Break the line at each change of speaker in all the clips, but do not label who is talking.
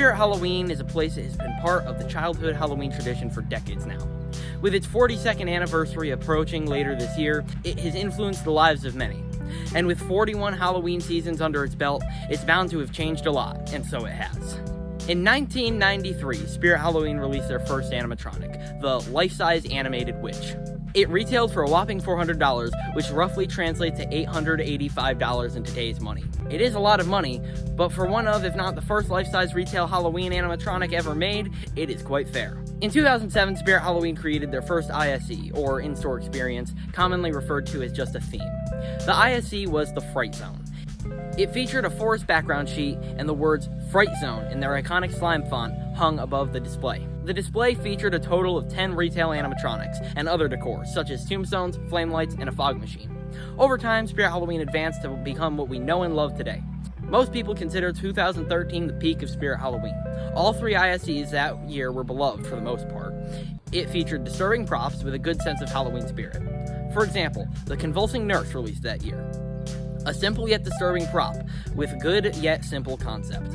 Spirit Halloween is a place that has been part of the childhood Halloween tradition for decades now. With its 42nd anniversary approaching later this year, it has influenced the lives of many. And with 41 Halloween seasons under its belt, it's bound to have changed a lot, and so it has. In 1993, Spirit Halloween released their first animatronic, the life-size animated witch. It retailed for a whopping $400, which roughly translates to $885 in today's money. It is a lot of money, but for one of, if not the first life-size retail Halloween animatronic ever made, it is quite fair. In 2007, Spirit Halloween created their first ISE, or in-store experience, commonly referred to as just a theme. The ISE was the Fright Zone. It featured a forest background sheet and the words Fright Zone in their iconic slime font hung above the display. The display featured a total of 10 retail animatronics and other decor, such as tombstones, flame lights, and a fog machine. Over time, Spirit Halloween advanced to become what we know and love today. Most people consider 2013 the peak of Spirit Halloween. All three ISEs that year were beloved for the most part. It featured disturbing props with a good sense of Halloween spirit. For example, the Convulsing Nurse released that year. A simple yet disturbing prop with good yet simple concept.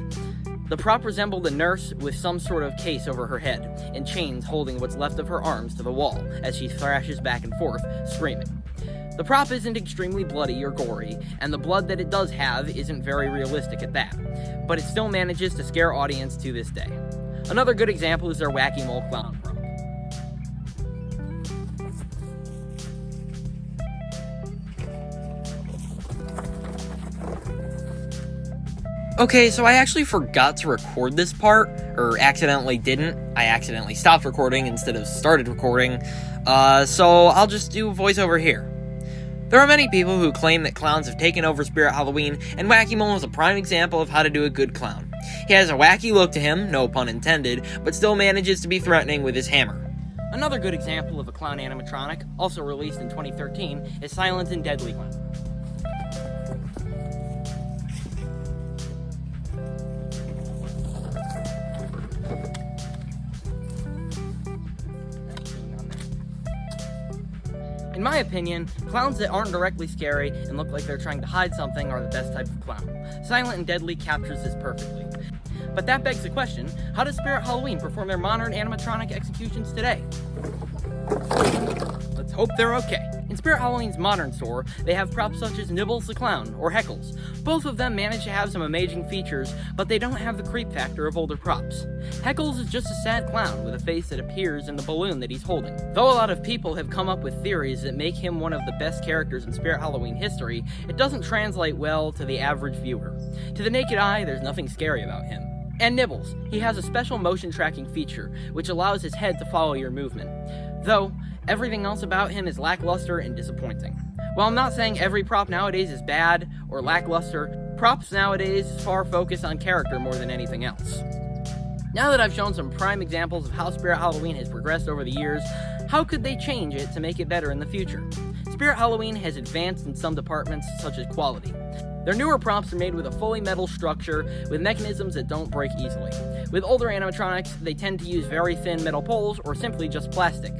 The prop resembled a nurse with some sort of case over her head and chains holding what's left of her arms to the wall as she thrashes back and forth, screaming. The prop isn't extremely bloody or gory, and the blood that it does have isn't very realistic at that, but it still manages to scare audience to this day. Another good example is their Wacky Mole Clown prop. Okay, so I actually forgot to record this part, or accidentally didn't. I accidentally stopped recording instead of started recording, so I'll just do voiceover here. There are many people who claim that clowns have taken over Spirit Halloween, and Wacky Mole is a prime example of how to do a good clown. He has a wacky look to him, no pun intended, but still manages to be threatening with his hammer. Another good example of a clown animatronic, also released in 2013, is Silent and Deadly Clown. In my opinion, clowns that aren't directly scary and look like they're trying to hide something are the best type of clown. Silent and Deadly captures this perfectly. But that begs the question, how does Spirit Halloween perform their modern animatronic executions today? Let's hope they're okay. In Spirit Halloween's modern store, they have props such as Nibbles the Clown or Heckles. Both of them manage to have some amazing features, but they don't have the creep factor of older props. Heckles is just a sad clown with a face that appears in the balloon that he's holding. Though a lot of people have come up with theories that make him one of the best characters in Spirit Halloween history, it doesn't translate well to the average viewer. To the naked eye, there's nothing scary about him. And Nibbles, he has a special motion tracking feature, which allows his head to follow your movement. Though, everything else about him is lackluster and disappointing. While I'm not saying every prop nowadays is bad or lackluster, props nowadays far focus on character more than anything else. Now that I've shown some prime examples of how Spirit Halloween has progressed over the years, how could they change it to make it better in the future? Spirit Halloween has advanced in some departments such as quality. Their newer props are made with a fully metal structure with mechanisms that don't break easily. With older animatronics, they tend to use very thin metal poles or simply just plastic.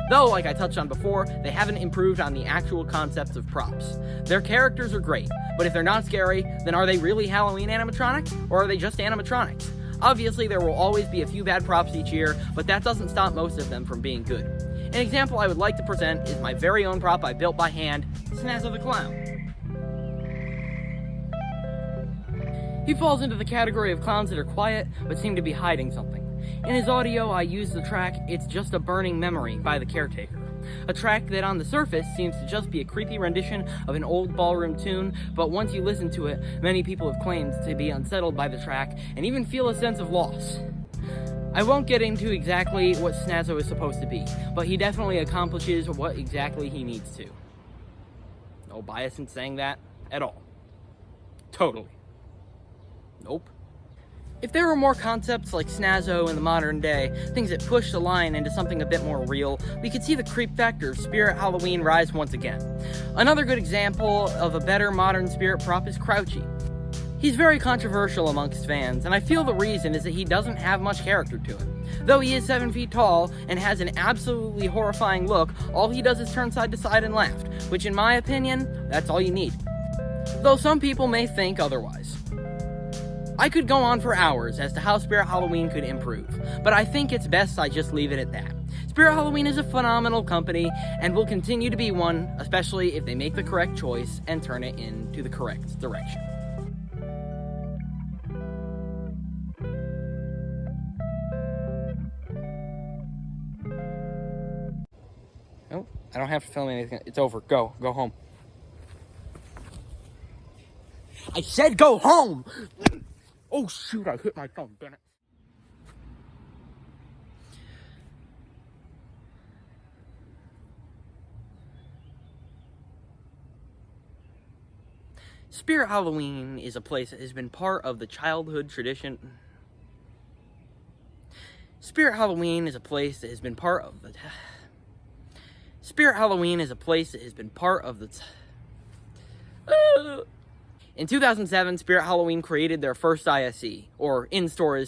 Though, like I touched on before, they haven't improved on the actual concepts of props. Their characters are great, but if they're not scary, then are they really Halloween animatronics, or are they just animatronics? Obviously, there will always be a few bad props each year, but that doesn't stop most of them from being good. An example I would like to present is my very own prop I built by hand, Snazzo the Clown. He falls into the category of clowns that are quiet, but seem to be hiding something. In his audio, I use the track It's Just a Burning Memory by The Caretaker. A track that on the surface seems to just be a creepy rendition of an old ballroom tune, but once you listen to it, many people have claimed to be unsettled by the track and even feel a sense of loss. I won't get into exactly what Snazzo is supposed to be, but he definitely accomplishes what exactly he needs to. No bias in saying that at all. Totally. Nope. If there were more concepts like Snazzo in the modern day, things that push the line into something a bit more real, we could see the creep factor of Spirit Halloween rise once again. Another good example of a better modern spirit prop is Crouchy. He's very controversial amongst fans, and I feel the reason is that he doesn't have much character to him. Though he is 7 feet tall and has an absolutely horrifying look, all he does is turn side to side and laugh, which in my opinion, that's all you need. Though some people may think otherwise. I could go on for hours as to how Spirit Halloween could improve, but I think it's best I just leave it at that. Spirit Halloween is a phenomenal company and will continue to be one, especially if they make the correct choice and turn it into the correct direction. Oh, I don't have to film anything. It's over. Go home. I said go home! Oh shoot, I hit my phone, damn it. Spirit Halloween is a place that has been part of the childhood tradition. Spirit Halloween is a place that has been part of the... Spirit Halloween is a place that has been part of the... In 2007, Spirit Halloween created their first ISE, or in-store